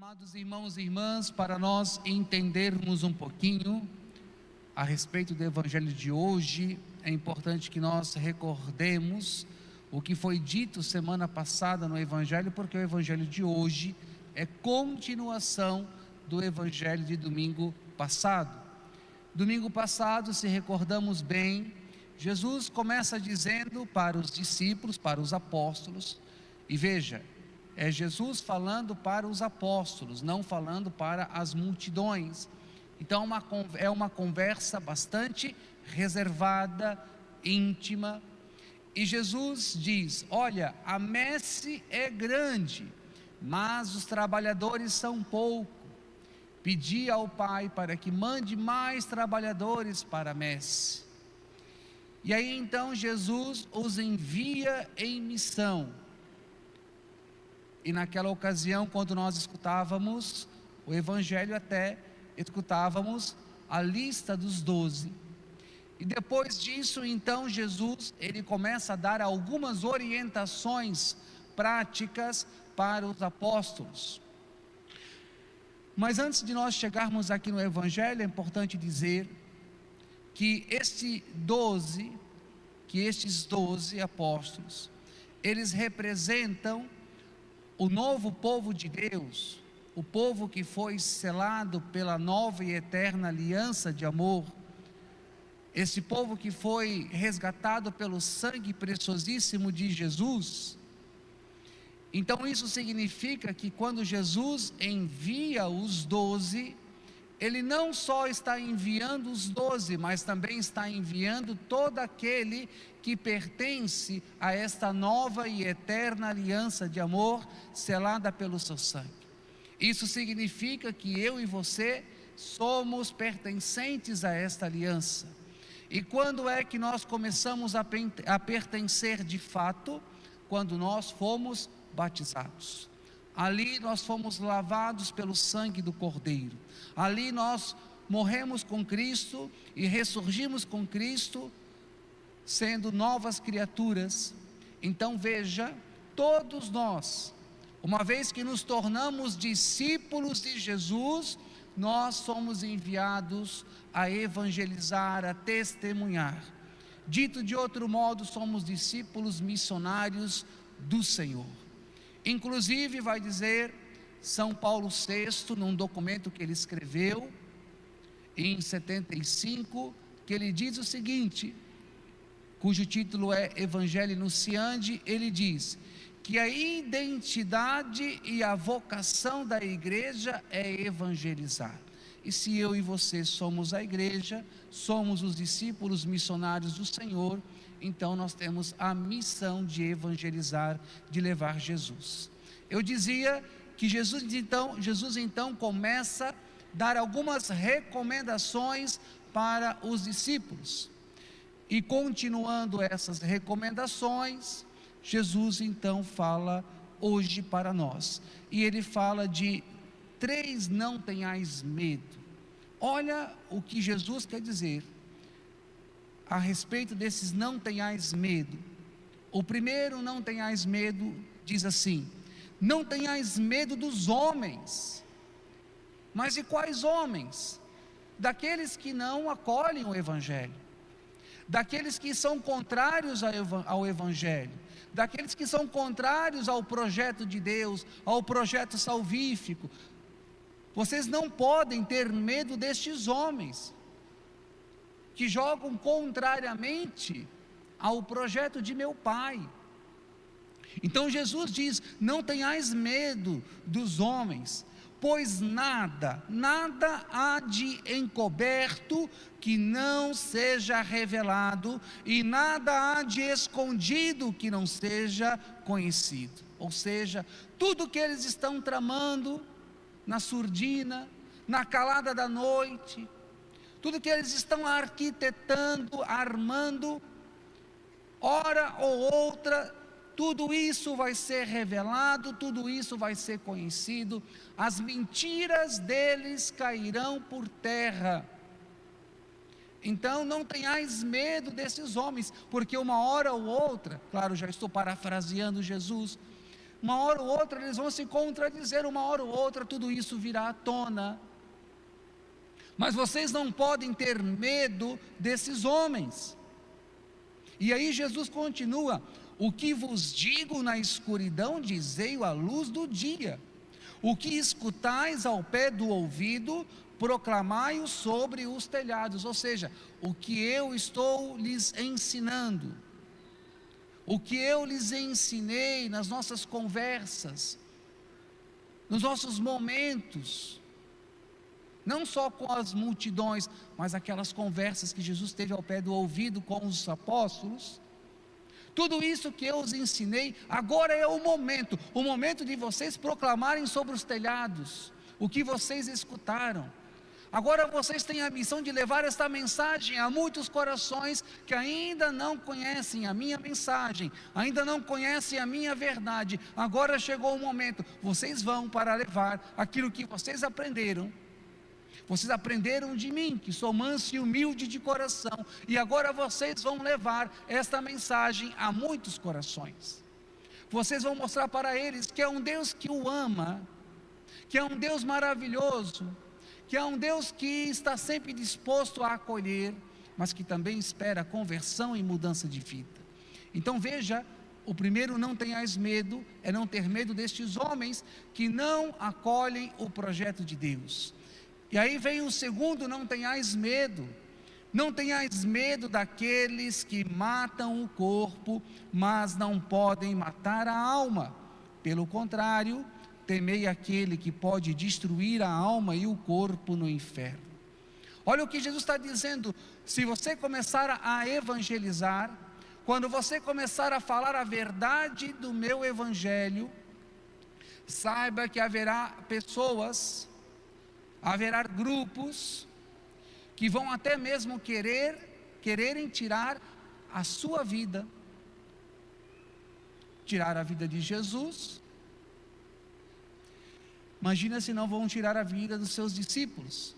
Amados irmãos e irmãs, para nós entendermos um pouquinho a respeito do Evangelho de hoje, é importante que nós recordemos o que foi dito semana passada no Evangelho, porque o Evangelho de hoje é continuação do Evangelho de domingo passado. Domingo passado, se recordamos bem, Jesus começa dizendo para os discípulos, para os apóstolos, e veja, é Jesus falando para os apóstolos, não falando para as multidões. Então é uma conversa bastante reservada, íntima. E Jesus diz: olha, a messe é grande, mas os trabalhadores são poucos. Pedi ao Pai para que mande mais trabalhadores para a messe. E aí então Jesus os envia em missão. E naquela ocasião, quando nós escutávamos o Evangelho, até escutávamos a lista dos 12. E depois disso, então, Jesus, ele começa a dar algumas orientações práticas para os apóstolos. Mas antes de nós chegarmos aqui no Evangelho, é importante dizer que estes 12 apóstolos, eles representam o novo povo de Deus, o povo que foi selado pela nova e eterna aliança de amor, esse povo que foi resgatado pelo sangue preciosíssimo de Jesus. Então isso significa que quando Jesus envia os 12, Ele não só está enviando os 12, mas também está enviando todo aquele que pertence a esta nova e eterna aliança de amor, selada pelo seu sangue. Isso significa que eu e você somos pertencentes a esta aliança. E quando é que nós começamos a pertencer de fato? Quando nós fomos batizados. Ali nós fomos lavados pelo sangue do Cordeiro. Ali nós morremos com Cristo e ressurgimos com Cristo, sendo novas criaturas. Então veja, todos nós, uma vez que nos tornamos discípulos de Jesus, nós somos enviados a evangelizar, a testemunhar. Dito de outro modo, somos discípulos missionários do Senhor. Inclusive vai dizer São Paulo VI, num documento que ele escreveu em 75, que ele diz o seguinte, cujo título é Evangelii Nuntiandi. Ele diz que a identidade e a vocação da igreja é evangelizar. E se eu e você somos a igreja, somos os discípulos missionários do Senhor, então nós temos a missão de evangelizar, de levar Jesus. Eu dizia que Jesus então começa a dar algumas recomendações para os discípulos. E continuando essas recomendações, Jesus então fala hoje para nós. E ele fala de 3 não tenhais medo. Olha o que Jesus quer dizer a respeito desses não tenhais medo. O primeiro não tenhais medo diz assim: não tenhais medo dos homens. Mas de quais homens? Daqueles que não acolhem o Evangelho, daqueles que são contrários ao Evangelho, daqueles que são contrários ao projeto de Deus, ao projeto salvífico. Vocês não podem ter medo destes homens que jogam contrariamente ao projeto de meu Pai. Então Jesus diz: não tenhais medo dos homens, pois nada há de encoberto que não seja revelado, e nada há de escondido que não seja conhecido. Ou seja, tudo que eles estão tramando na surdina, na calada da noite, tudo que eles estão arquitetando, armando, hora ou outra, tudo isso vai ser revelado, tudo isso vai ser conhecido. As mentiras deles cairão por terra. Então não tenhais medo desses homens, porque uma hora ou outra, claro, já estou parafraseando Jesus, Uma hora ou outra eles vão se contradizer, uma hora ou outra tudo isso virá à tona. Mas vocês não podem ter medo desses homens. E aí Jesus continua: o que vos digo na escuridão, dizei-o à luz do dia. O que escutais ao pé do ouvido, proclamai-o sobre os telhados. Ou seja, o que eu estou lhes ensinando, o que eu lhes ensinei nas nossas conversas, nos nossos momentos, não só com as multidões, mas aquelas conversas que Jesus teve ao pé do ouvido com os apóstolos, tudo isso que eu os ensinei, agora é o momento de vocês proclamarem sobre os telhados, o que vocês escutaram. Agora vocês têm a missão de levar esta mensagem a muitos corações que ainda não conhecem a minha mensagem, ainda não conhecem a minha verdade. Agora chegou o momento, vocês vão para levar aquilo que vocês aprenderam. Vocês aprenderam de mim, que sou manso e humilde de coração, e agora vocês vão levar esta mensagem a muitos corações. Vocês vão mostrar para eles que é um Deus que o ama, que é um Deus maravilhoso, que é um Deus que está sempre disposto a acolher, mas que também espera conversão e mudança de vida. Então veja, o primeiro não tenhais medo, é não ter medo destes homens que não acolhem o projeto de Deus. E aí vem o segundo, não tenhais medo. Não tenhais medo daqueles que matam o corpo, mas não podem matar a alma. Pelo contrário, temei aquele que pode destruir a alma e o corpo no inferno. Olha o que Jesus está dizendo: se você começar a evangelizar, quando você começar a falar a verdade do meu evangelho, saiba que haverá pessoas, haverá grupos que vão até mesmo quererem tirar a sua vida, tirar a vida de Jesus. Imagina se não vão tirar a vida dos seus discípulos.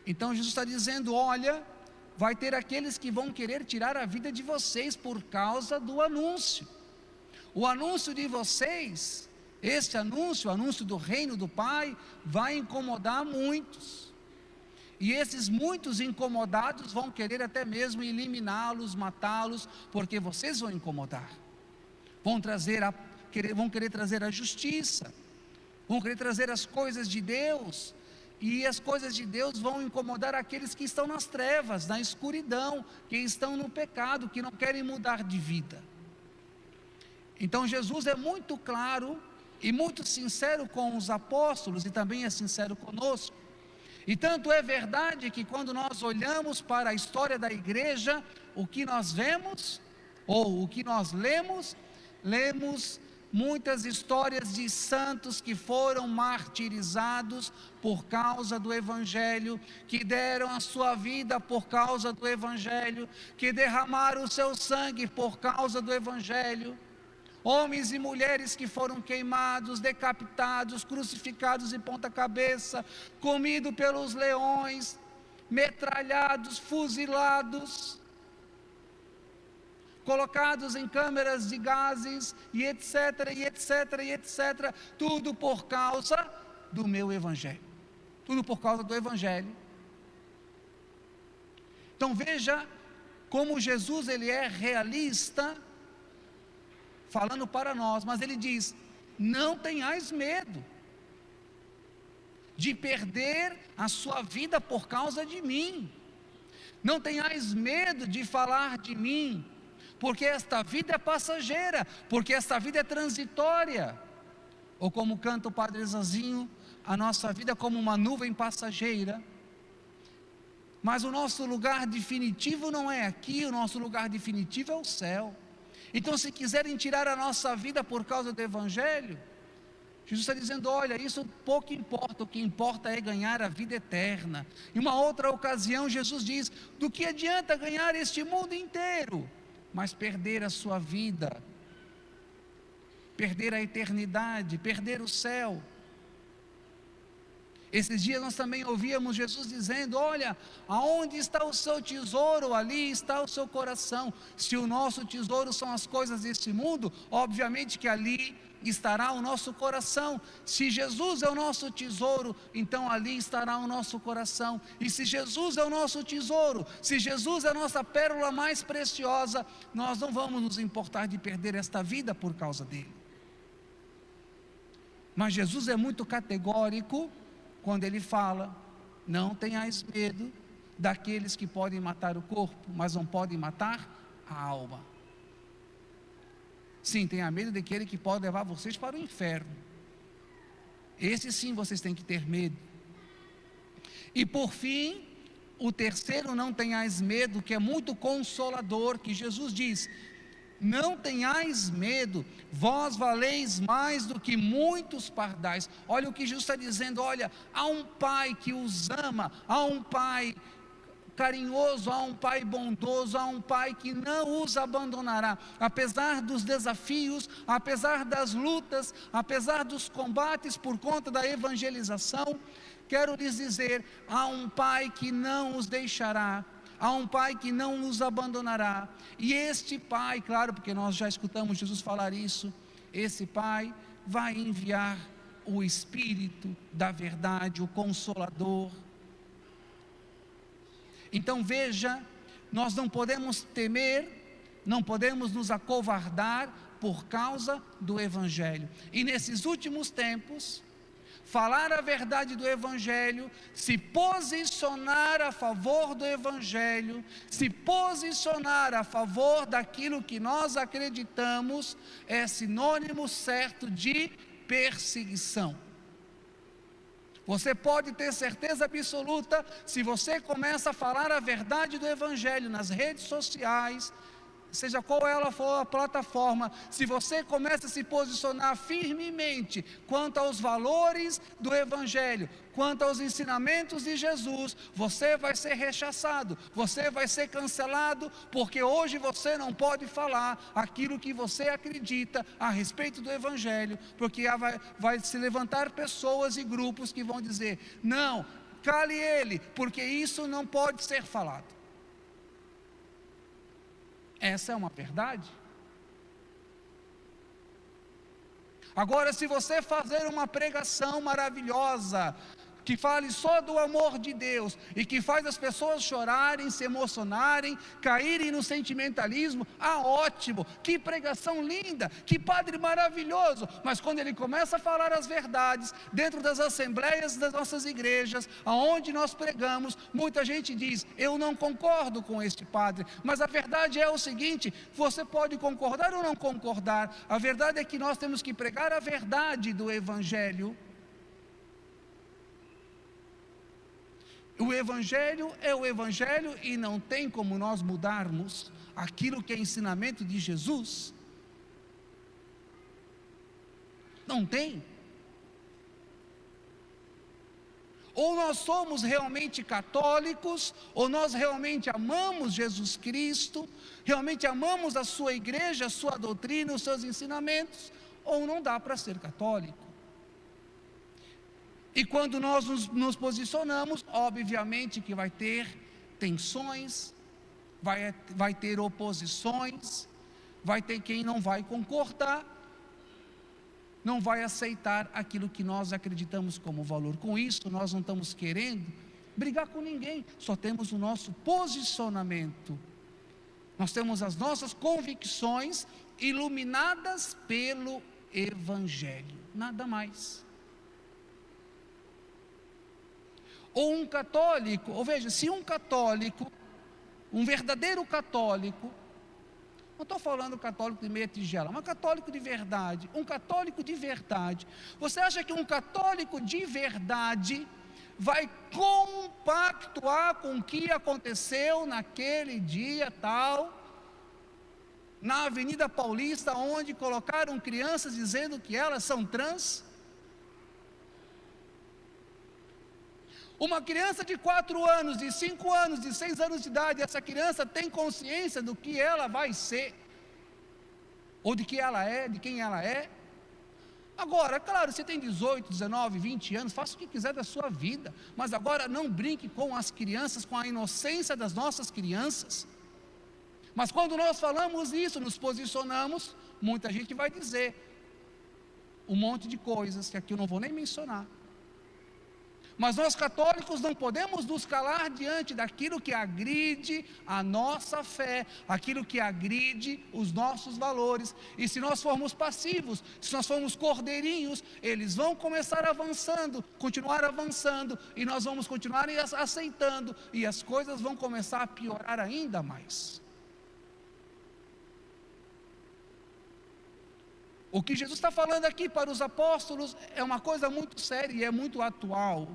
Então Jesus está dizendo: olha, vai ter aqueles que vão querer tirar a vida de vocês por causa do anúncio. O anúncio de vocês, este anúncio, o anúncio do reino do Pai, vai incomodar muitos. E esses muitos incomodados vão querer até mesmo eliminá-los, matá-los, porque vocês vão incomodar. Vão querer trazer a justiça, vão querer trazer as coisas de Deus, e as coisas de Deus vão incomodar aqueles que estão nas trevas, na escuridão, que estão no pecado, que não querem mudar de vida. Então Jesus é muito claro e muito sincero com os apóstolos, e também é sincero conosco. E tanto é verdade que quando nós olhamos para a história da igreja, o que nós vemos, ou o que nós lemos muitas histórias de santos que foram martirizados por causa do evangelho, que deram a sua vida por causa do evangelho, que derramaram o seu sangue por causa do evangelho. Homens e mulheres que foram queimados, decapitados, crucificados em ponta cabeça, comidos pelos leões, metralhados, fuzilados, colocados em câmeras de gases, e etc, e etc, e etc, tudo por causa do meu evangelho, tudo por causa do evangelho. Então veja como Jesus ele é realista, falando para nós, mas ele diz: não tenhais medo de perder a sua vida por causa de mim, não tenhais medo de falar de mim, porque esta vida é passageira, porque esta vida é transitória, ou como canta o Padre Zazinho, a nossa vida é como uma nuvem passageira, mas o nosso lugar definitivo não é aqui, o nosso lugar definitivo é o céu. Então, se quiserem tirar a nossa vida por causa do evangelho, Jesus está dizendo: olha, isso pouco importa, o que importa é ganhar a vida eterna. Em uma outra ocasião, Jesus diz: do que adianta ganhar este mundo inteiro, mas perder a sua vida, perder a eternidade, perder o céu? Esses dias nós também ouvíamos Jesus dizendo: olha, aonde está o seu tesouro, ali está o seu coração. Se o nosso tesouro são as coisas deste mundo, obviamente que ali estará o nosso coração. Se Jesus é o nosso tesouro, então ali estará o nosso coração. E se Jesus é o nosso tesouro, se Jesus é a nossa pérola mais preciosa, nós não vamos nos importar de perder esta vida por causa dele. Mas Jesus é muito categórico quando ele fala: não tenhais medo daqueles que podem matar o corpo, mas não podem matar a alma. Sim, tenha medo daquele que pode levar vocês para o inferno. Esse sim vocês têm que ter medo. E por fim, o terceiro, não tenhais medo, que é muito consolador, que Jesus diz: não tenhais medo, vós valeis mais do que muitos pardais. Olha o que Jesus está dizendo: olha, há um pai que os ama, há um pai carinhoso, há um pai bondoso, há um pai que não os abandonará, apesar dos desafios, apesar das lutas, apesar dos combates por conta da evangelização. Quero lhes dizer, há um pai que não os deixará, há um pai que não os abandonará. E este pai, claro, porque nós já escutamos Jesus falar isso, esse pai vai enviar o Espírito da verdade, o Consolador. Então veja, nós não podemos temer, não podemos nos acovardar por causa do Evangelho. E nesses últimos tempos, falar a verdade do Evangelho, se posicionar a favor do Evangelho, se posicionar a favor daquilo que nós acreditamos, é sinônimo certo de perseguição. Você pode ter certeza absoluta, se você começa a falar a verdade do Evangelho nas redes sociais, seja qual ela for a plataforma, se você começa a se posicionar firmemente quanto aos valores do Evangelho, quanto aos ensinamentos de Jesus, você vai ser rechaçado, você vai ser cancelado, porque hoje você não pode falar aquilo que você acredita a respeito do Evangelho, porque vai se levantar pessoas e grupos que vão dizer: não, cale ele, porque isso não pode ser falado. Essa é uma verdade. Agora, se você fazer uma pregação maravilhosa, que fale só do amor de Deus, e que faz as pessoas chorarem, se emocionarem, caírem no sentimentalismo, ótimo, que pregação linda, que padre maravilhoso. Mas quando ele começa a falar as verdades, dentro das assembleias das nossas igrejas, aonde nós pregamos, muita gente diz: eu não concordo com este padre. Mas a verdade é o seguinte: você pode concordar ou não concordar, a verdade é que nós temos que pregar a verdade do Evangelho. O Evangelho é o Evangelho e não tem como nós mudarmos aquilo que é ensinamento de Jesus. Não tem. Ou nós somos realmente católicos, ou nós realmente amamos Jesus Cristo, realmente amamos a sua igreja, a sua doutrina, os seus ensinamentos, ou não dá para ser católico. E quando nós nos posicionamos, obviamente que vai ter tensões, vai ter oposições, vai ter quem não vai concordar, não vai aceitar aquilo que nós acreditamos como valor. Com isso, nós não estamos querendo brigar com ninguém, só temos o nosso posicionamento. Nós temos as nossas convicções iluminadas pelo Evangelho, nada mais. Ou um católico, ou veja, se um católico, um verdadeiro católico, não estou falando católico de meia tigela, mas católico de verdade, um católico de verdade, você acha que um católico de verdade vai compactuar com o que aconteceu naquele dia tal, na Avenida Paulista, onde colocaram crianças dizendo que elas são trans? Uma criança de 4 anos, de 5 anos, de 6 anos de idade, essa criança tem consciência do que ela vai ser, ou de que ela é, de quem ela é. Agora, claro, você tem 18, 19, 20 anos, faça o que quiser da sua vida, mas agora não brinque com as crianças, com a inocência das nossas crianças. Mas quando nós falamos isso, nos posicionamos, muita gente vai dizer: um monte de coisas que aqui eu não vou nem mencionar. Mas nós católicos não podemos nos calar diante daquilo que agride a nossa fé, aquilo que agride os nossos valores. E se nós formos passivos, se nós formos cordeirinhos, eles vão começar avançando, continuar avançando, e nós vamos continuar aceitando, e as coisas vão começar a piorar ainda mais. O que Jesus está falando aqui para os apóstolos é uma coisa muito séria e é muito atual.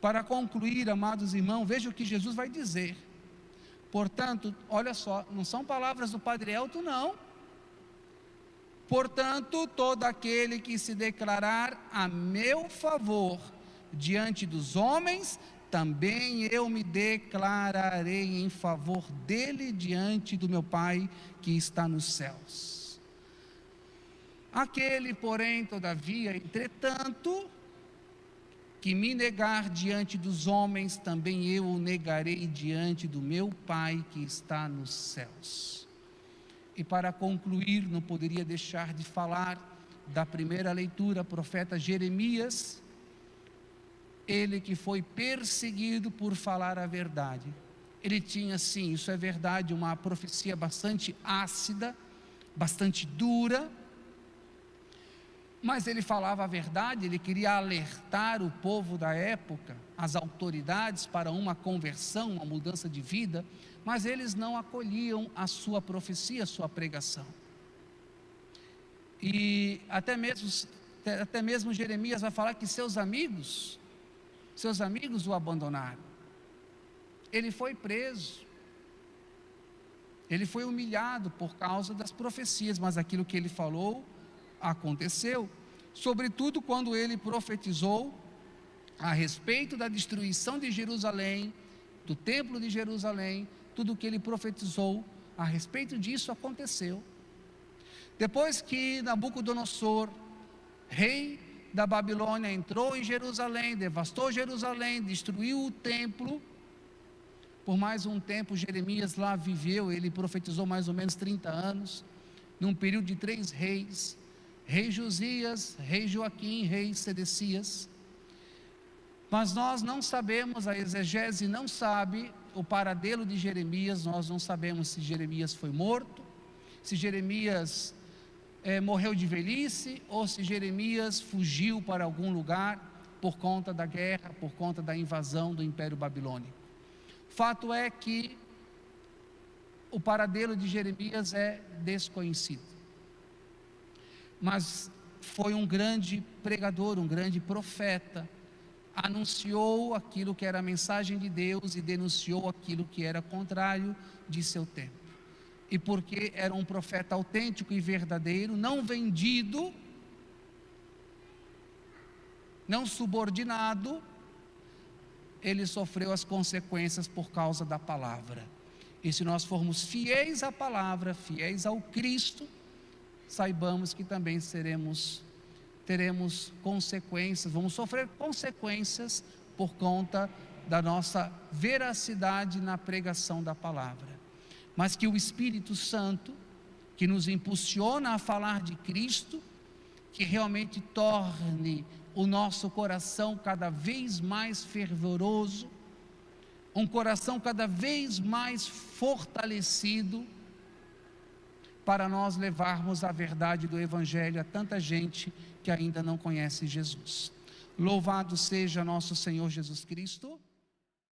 Para concluir, amados irmãos, veja o que Jesus vai dizer. Portanto, olha só, não são palavras do Padre Elton, não. Portanto, todo aquele que se declarar a meu favor diante dos homens, também eu me declararei em favor dele diante do meu Pai que está nos céus. Aquele, porém, todavia, entretanto, que me negar diante dos homens, também eu o negarei diante do meu Pai que está nos céus. E para concluir, não poderia deixar de falar da primeira leitura, profeta Jeremias, ele que foi perseguido por falar a verdade. Ele tinha, sim, isso é verdade, uma profecia bastante ácida, bastante dura, mas ele falava a verdade, ele queria alertar o povo da época, as autoridades, para uma conversão, uma mudança de vida, mas eles não acolhiam a sua profecia, a sua pregação. E até mesmo Jeremias vai falar que seus amigos o abandonaram. Ele foi preso, ele foi humilhado por causa das profecias, mas aquilo que ele falou aconteceu, sobretudo quando ele profetizou a respeito da destruição de Jerusalém, do templo de Jerusalém. Tudo o que ele profetizou a respeito disso aconteceu. Depois que Nabucodonosor, rei da Babilônia, entrou em Jerusalém, devastou Jerusalém, destruiu o templo, por mais um tempo Jeremias lá viveu. Ele profetizou mais ou menos 30 anos, num período de 3 reis, rei Josias, rei Joaquim, rei Sedecias. Mas nós não sabemos, a exegese não sabe o paradelo de Jeremias. Nós não sabemos se Jeremias foi morto, se Jeremias morreu de velhice, ou se Jeremias fugiu para algum lugar por conta da guerra, por conta da invasão do Império Babilônico. Fato é que o paradelo de Jeremias é desconhecido, mas foi um grande pregador, um grande profeta, anunciou aquilo que era a mensagem de Deus e denunciou aquilo que era contrário de seu tempo. E porque era um profeta autêntico e verdadeiro, não vendido, não subordinado, ele sofreu as consequências por causa da palavra. E se nós formos fiéis à palavra, fiéis ao Cristo, saibamos que também teremos consequências, vamos sofrer consequências por conta da nossa veracidade na pregação da palavra. Mas que o Espírito Santo, que nos impulsiona a falar de Cristo, que realmente torne o nosso coração cada vez mais fervoroso, um coração cada vez mais fortalecido, para nós levarmos a verdade do Evangelho a tanta gente que ainda não conhece Jesus. Louvado seja nosso Senhor Jesus Cristo.